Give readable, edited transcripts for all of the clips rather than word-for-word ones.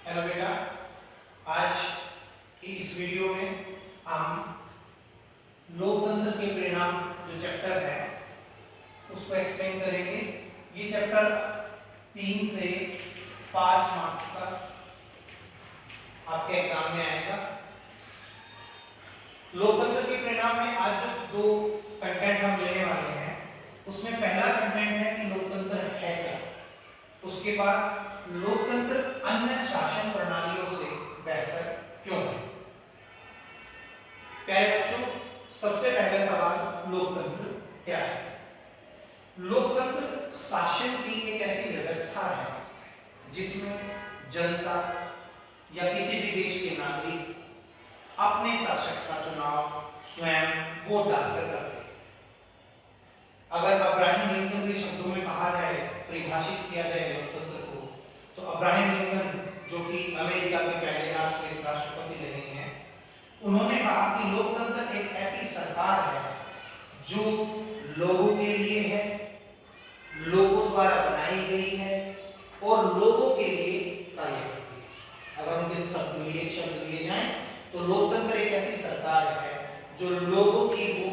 Hello बेटा, आज की इस वीडियो में हम लोकतंत्र के परिणाम जो चैप्टर है उसको एक्सप्लेन करेंगे। ये चैप्टर 3 से 5 मार्क्स का आपके एग्जाम में आएगा। लोकतंत्र के परिणाम में आज जो दो कंटेंट हम लेने वाले हैं उसमें पहला कंटेंट है कि लोकतंत्र है क्या, उसके बाद लोकतंत्र अन्य शासन प्रणालियों से बेहतर क्यों है। प्यारे बच्चों, सबसे पहला सवाल, लोकतंत्र क्या है? लोकतंत्र शासन की एक ऐसी व्यवस्था है जिसमें जनता या किसी भी देश के नागरिक अपने शासक का चुनाव स्वयं वोट डालकर करते हैं। अगर अब्राहम लिंकन के शब्दों में कहा जाए, परिभाषित किया जाए लोकतंत्र को, तो अब्राहम लिंकन जो कि अमेरिका के पहले राष्ट्रपति रहे हैं, उन्होंने कहा कि लोकतंत्र एक ऐसी सरकार है जो लोगों के लिए है, लोगों द्वारा बनाई गई है और लोगों के लिए कार्य करती है। अगर उनके शब्द लिए जाएं तो लोकतंत्र एक ऐसी सरकार है जो लोगों की हो,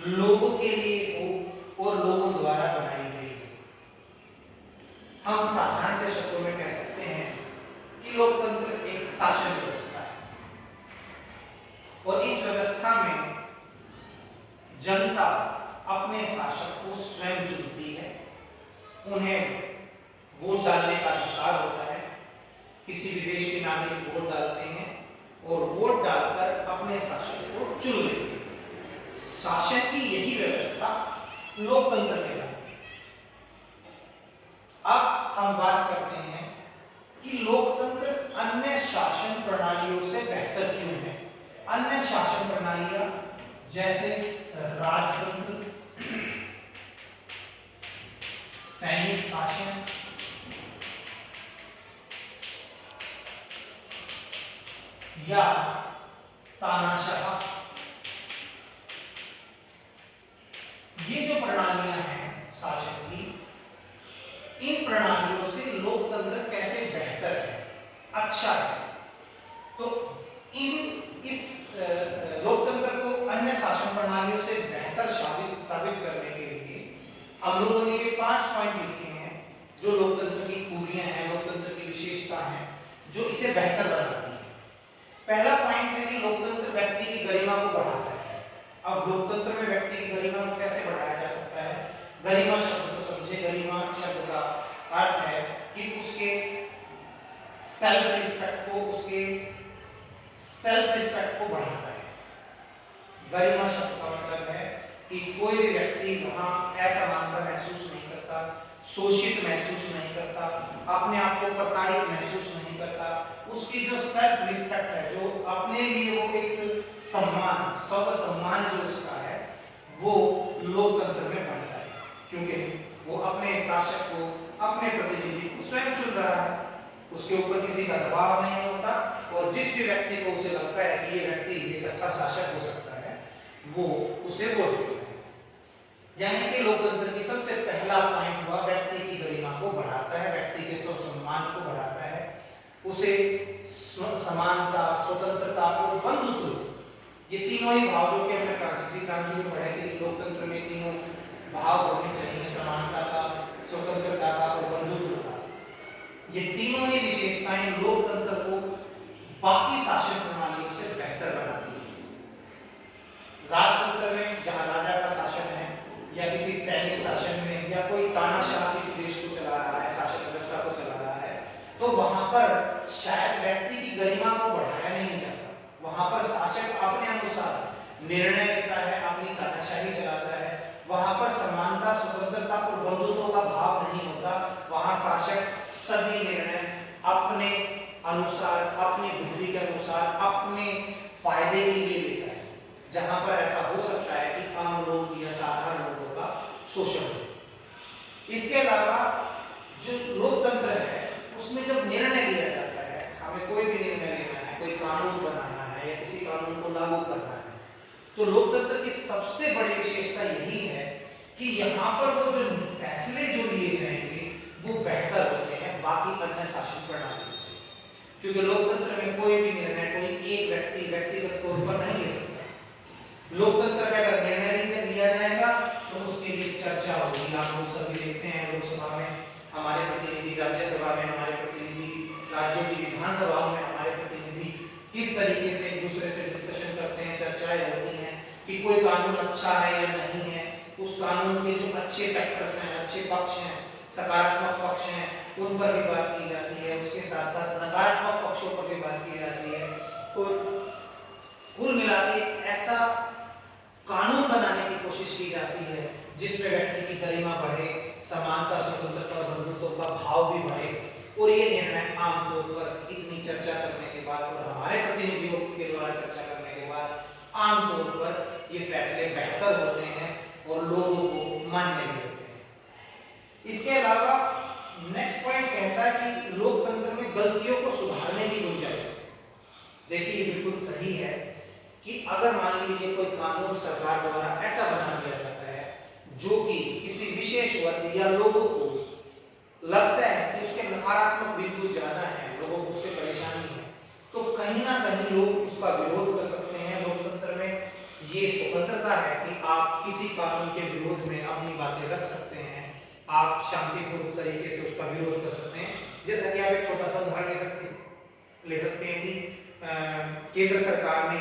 लोगों के लिए हो और लोगों द्वारा बनाई गई हो। हम साधारण से शब्दों में कह सकते हैं कि लोकतंत्र एक शासन व्यवस्था है और इस व्यवस्था में जनता अपने शासक को स्वयं चुनती है। उन्हें वोट डालने का अधिकार होता है। किसी भी देश के नागरिक वोट डालते हैं और वोट डालकर अपने शासक को चुन लेते हैं। शासन की यही व्यवस्था लोकतंत्र कहलाती है। अब हम बात करते हैं कि लोकतंत्र अन्य शासन प्रणालियों से बेहतर क्यों है। अन्य शासन प्रणालियां जैसे राजतंत्र, सैनिक शासन, या तानाशाह, ये जो प्रणालियां हैं शासन की, इन प्रणालियों से लोकतंत्र कैसे बेहतर है, अच्छा है। तो इस लोकतंत्र को अन्य शासन प्रणालियों से बेहतर साबित करने के लिए हम लोगों ने ये 5 पॉइंट लिखे हैं जो लोकतंत्र की खूबियां हैं, लोकतंत्र की विशेषता है जो इसे बेहतर बनाती है। पहला पॉइंट है कि लोकतंत्र व्यक्ति की गरिमा को बढ़ाता है। अब लोकतंत्र में व्यक्ति की गरिमा को कैसे बढ़ाया जा सकता है? गरिमा शब्द को समझे। गरिमा शब्द का अर्थ है कि उसके सेल्फ रिस्पेक्ट को बढ़ाता है। गरिमा शब्द का मतलब है कि कोई भी व्यक्ति वहां असमानता महसूस नहीं करता, शोषित महसूस नहीं करता, अपने आप को प्रताड़ित महसूस नहीं करता। उसकी जो सेल्फ रिस्पेक्ट है, जो अपने लिए वो एक सम्मान, स्व सम्मान जो उसका है, वो लोकतंत्र में बढ़ता है क्योंकि वो अपने शासक को, अपने प्रतिनिधि को स्वयं चुन रहा है। उसके ऊपर किसी का दबाव नहीं होता और जिस भी व्यक्ति को उसे लगता है कि ये व्यक्ति एक अच्छा शासक हो सकता है, वो उसे वोट देता है। यानी कि लोकतंत्र की सबसे पहला पॉइंट हुआ व्यक्ति की गरिमा को बढ़ाता है, व्यक्ति के स्व सम्मान को बढ़ाता है, उसे समानता, स्वतंत्रता और बंधुत्व, ये तीनों ही भाव जो कि हमने फ्रांसीसी क्रांति में पढ़े थे कि लोकतंत्र में तीनों भाव होने चाहिए, समानता का, स्वतंत्रता का और बंधुत्व का। ये तीनों ही विशेषताएं लोकतंत्र को बाकी शासन प्रणालियों से बेहतर बनाती है। राजतंत्र में जहां राजा का शासन है या किसी सैनिक शासन में या कोई तानाशाह किसी देश को चला रहा है, शासन व्यवस्था को चला रहा है, तो वहां पर शायद व्यक्ति की गरिमा को बढ़ाया नहीं जाता। वहां पर शासक अपने अनुसार निर्णय लेता है, अपनी तानाशाही चलाता है। वहां पर समानता, स्वतंत्रता और बंधुत्व का भाव नहीं होता। वहां शासक सभी निर्णय अपने अनुसार, अपनी बुद्धि के अनुसार, अपने फायदे के लिए लेता है। जहां पर ऐसा हो सकता है कि आम लोग या साधारण लोगों का शोषण हो। इसके अलावा जो लोकतंत्र है उसमें जब निर्णय लिया जाता है, हमें कोई भी निर्णय लेना है, कोई कानून बनाना है या किसी कानून को लागू करना है, तो लोकतंत्र की सबसे बड़ी विशेषता यही है कि यहाँ पर वो जो फैसले जो लिए जाएंगे वो बेहतर होते हैं बाकी अन्य शासन प्रणालियों से। क्योंकि लोकतंत्र में कोई भी निर्णय कोई एक व्यक्ति व्यक्तिगत तौर पर नहीं ले सकता। लोकतंत्र में अगर निर्णय लिया जाएगा तो उसके लिए चर्चा होगी। आप लोग सभी देखते हैं लोकसभा में हमारे प्रतिनिधि, राज्यसभा में हमारे प्रतिनिधि, राज्यों की विधानसभाओं में हमारे प्रतिनिधि किस तरीके से एक दूसरे से डिस्कशन करते हैं, चर्चाएं होती हैं कि कोई कानून अच्छा है या नहीं है, उस कानून के जो अच्छे फैक्टर्स हैं, अच्छे पक्ष हैं, सकारात्मक पक्ष हैं, उन पर भी बात की जाती है। उसके साथ साथ नकारात्मक पक्षों पर भी बात की जाती है। तो कुल मिला के ऐसा कानून बनाने की कोशिश की जाती है जिसमें व्यक्ति की गरिमा बढ़े, समानता, स्वतंत्रता और बंधुत्व का भाव भी बढ़े। और ये निर्णय आमतौर पर इतनी चर्चा करने के बाद और हमारे प्रतिनिधियों के द्वारा चर्चा करने के बाद आमतौर पर ये फैसले बेहतर होते हैं और लोगों को मान्य भी होते हैं। इसके अलावा नेक्स्ट पॉइंट कहता है कि लोकतंत्र में गलतियों को सुधारने की गुंजाइश। देखिए बिल्कुल सही है कि अगर मान लीजिए कोई कानून सरकार द्वारा ऐसा बना दिया जाता है जो कि किसी विशेष वर्ग या लोगों को लगता है कि उसके नकारात्मक बिंदु ज्यादा हैं, लोगों को उससे परेशानी है, तो कहीं ना कहीं लोग उसका विरोध कर सकते हैं। लोकतंत्र में ये स्वतंत्रता है कि आप किसी कानून के विरोध में अपनी बातें रख सकते हैं, आप शांतिपूर्ण तरीके से उसका विरोध कर सकते हैं। जैसा कि आप एक छोटा सा उदाहरण ले सकते हैं कि केंद्र सरकार ने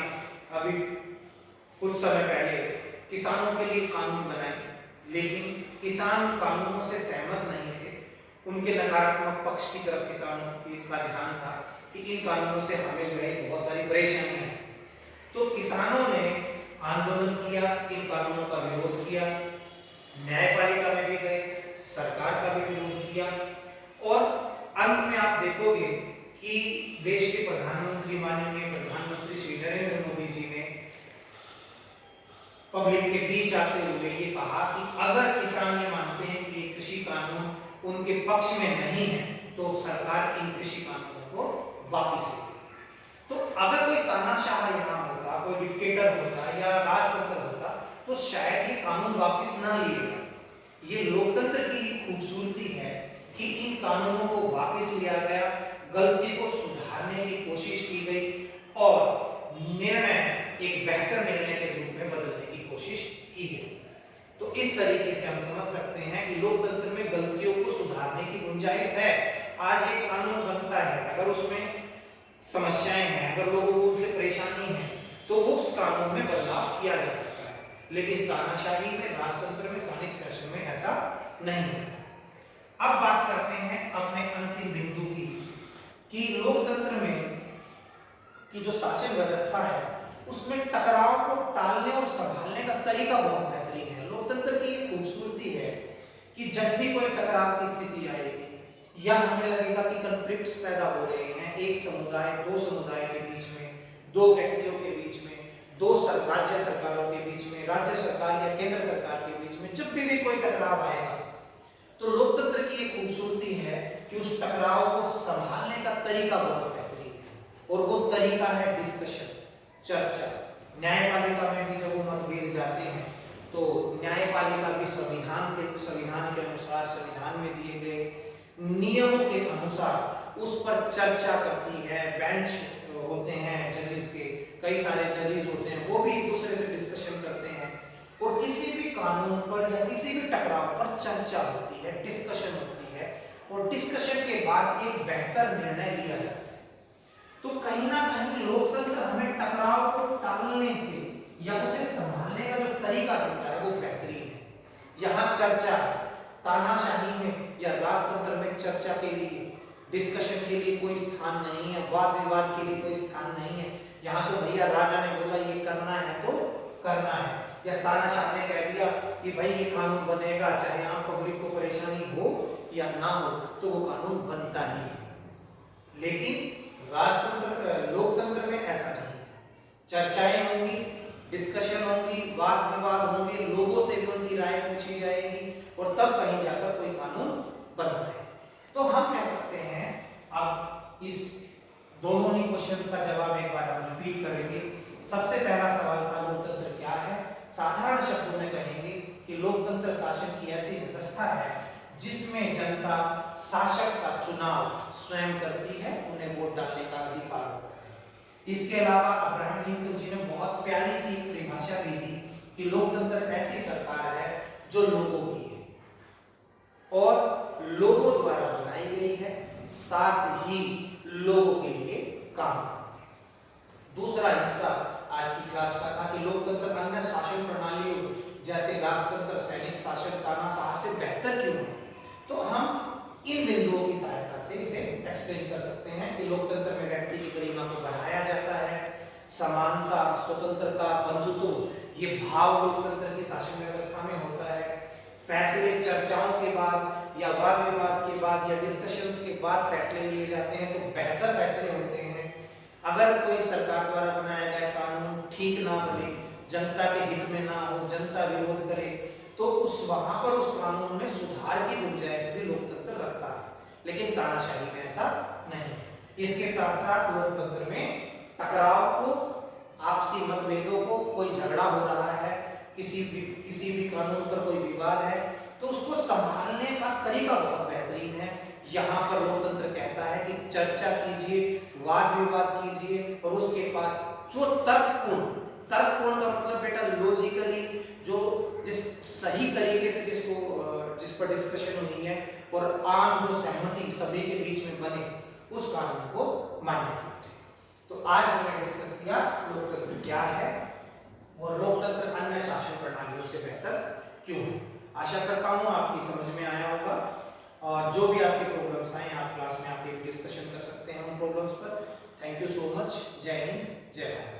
अभी कुछ समय पहले किसानों के लिए कानून बनाए, लेकिन किसान कानूनों से सहमत नहीं थे। उनके नकारात्मक पक्ष की तरफ किसानों का ध्यान था कि इन कानूनों से हमें जो है बहुत सारी परेशानियां हैं। तो किसानों ने आंदोलन किया, इन कानूनों का विरोध किया, न्यायपालिका में भी गए, सरकार का भी विरोध किया और अंत में आप देखोगे कि देश के प्रधानमंत्री, माननीय प्रधानमंत्री श्री नरेंद्र मोदी जी ने पब्लिक के बीच आते हुए ये कहा कि अगर किसान ये मानते हैं कि ये कृषि कानून उनके पक्ष में नहीं है तो सरकार इन कृषि कानूनों को वापस लेगी। तो अगर कोई तानाशाह यहाँ होता, कोई डिक्टेटर होता या राजतंत्र होता तो शायद ये कानून वापस ना लिए जाते। ये लोकतंत्र की ही खूबसूरती है कि इन कानूनों को वापस लिया गया, गलती को सुधारने की कोशिश की गई और निर्णय एक बेहतर निर्णय के रूप में बदलने की कोशिश की गई। तो इस तरीके से हम समझ सकते हैं कि लोकतंत्र में गलतियों को सुधारने की गुंजाइश है। आज एक कानून बनता है, अगर उसमें समस्याएं हैं, अगर लोगों को उनसे परेशानी है तो उस कानून में बदलाव किया जा सकता है, लेकिन तानाशाही में, राजतंत्र में, सैनिक शासन में ऐसा नहीं होता। अब बात करते हैं अपने अंतिम बिंदु की कि लोकतंत्र में की जो शासन व्यवस्था है उसमें टकराव को टालने और संभालने का तरीका बहुत बेहतरीन है। लोकतंत्र की ये खूबसूरती है कि जब भी कोई टकराव की स्थिति आएगी या हमें लगेगा कि कॉन्फ्लिक्ट्स पैदा हो रहे हैं एक समुदाय, दो समुदाय के बीच में, दो व्यक्तियों के बीच में, दो राज्य सरकारों के बीच में, राज्य सरकार या केंद्र सरकार के बीच में, जब भी कोई टकराव आएगा तो लोकतंत्र की ये खूबसूरती है कि उस टकराव को संभालने का तरीका बहुत बेहतरीन है और वो तरीका है डिस्कशन, चर्चा। न्यायपालिका में भी जब वो मतभेद जाते हैं तो न्यायपालिका भी संविधान के अनुसार, संविधान में दिए गए नियमों के अनुसार उस पर चर्चा करती है। बेंच होते हैं जजेस के, कई सारे जजेस होते हैं, वो भी एक दूसरे से डिस्कशन करते हैं और किसी भी कानून पर या किसी भी टकराव पर चर्चा होती है, डिस्कशन होती है और डिस्कशन के बाद एक बेहतर निर्णय लिया जाता है। तो कहीं ना कहीं लोकतंत्र हमें टकराव को टालने से या उसे संभालने का जो तरीका देता है वो बेहतरीन है। यहाँ चर्चा, तानाशाही में या राजतंत्र में चर्चा के लिए, डिस्कशन के लिए कोई स्थान नहीं है, वाद विवाद के लिए कोई स्थान नहीं है। यहाँ तो भैया राजा ने बोला ये करना है तो करना है, या तानाशाह ने कह दिया कि भाई ये कानून बनेगा, चाहे आम पब्लिक को परेशानी हो या ना हो तो वो कानून बनता ही है। लेकिन राजतंत्र, लोकतंत्र में ऐसा नहीं है। चर्चाएं होंगी, डिस्कशन होंगी, वाद विवाद होंगे, लोगों से भी उनकी राय पूछी जाएगी और तब कहीं जाकर कोई कानून बनता है। तो हम कह सकते हैं, अब इस दोनों ही क्वेश्चंस का जवाब एक बार हम रिपीट करेंगे। सबसे पहला सवाल था लोकतंत्र क्या है। साधारण शब्दों में कहेंगे कि लोकतंत्र शासन की ऐसी व्यवस्था है जिसमें जनता शासक का चुनाव स्वयं करती है, उन्हें वोट डालने का इसके अलावा अब्राहम लिंकन जी ने बहुत प्यारी सी परिभाषा दी थी कि लोकतंत्र ऐसी सरकार है जो लोगों की है और लोगों द्वारा बनाई गई है, साथ ही लोगों के लिए काम करती है। दूसरा हिस्सा आज की क्लास का था कि लोकतंत्र अन्य शासन प्रणालियों जैसे राजतंत्र, सैनिक शासन, तानाशाह से बेहतर क्यों है। तो हम इन बिंदुओं की सहायता से इसे एक्सप्लेन कर सकते हैं कि लोकतंत्र में व्यक्ति की गरिमा को बढ़ाया जाता है, समानता, स्वतंत्रता, बंधुत्व ये भाव लोकतंत्र की शासन व्यवस्था में होता है। फैसले चर्चाओं के बाद या वाद विवाद के बाद या डिस्कशंस के बाद फैसले लिए जाते हैं तो बेहतर फैसले होते हैं। अगर कोई सरकार द्वारा बनाया गया कानून ठीक ना बने, जनता के हित में ना हो, जनता विरोध करे, तो वहां पर उस कानून में सुधार की गुंजाइश भी लोकतंत्र रखता है। लेकिन तानाशाही में ऐसा नहीं है। इसके साथ साथ लोकतंत्र में टकराव को, आपसी मतभेदों को, कोई झगड़ा हो रहा है, किसी भी कानून पर कोई विवाद है तो उसको संभालने का तरीका बहुत बेहतरीन है। यहाँ पर लोकतंत्र कहता है कि चर्चा कीजिए, वाद विवाद कीजिए और उसके पास जो तर्कपूर्ण का मतलब बेटा लॉजिकली जो जिस सही तरीके से जिस पर डिस्कशन हुई है और आम जो सहमति सभी के बीच में बने उस कानून को मान्य कीजिए। तो आज हमने डिस्कस किया लोकतंत्र क्या है और लोकतंत्र अन्य शासन प्रणालियों से बेहतर क्यों है। आशा करता हूं आपकी समझ में आया होगा और जो भी आपके प्रॉब्लम्स आए आप क्लास में आके डिस्कशन कर सकते हैं उन प्रॉब्लम्स पर। Thank you so much. जय हिंद, जय भारत।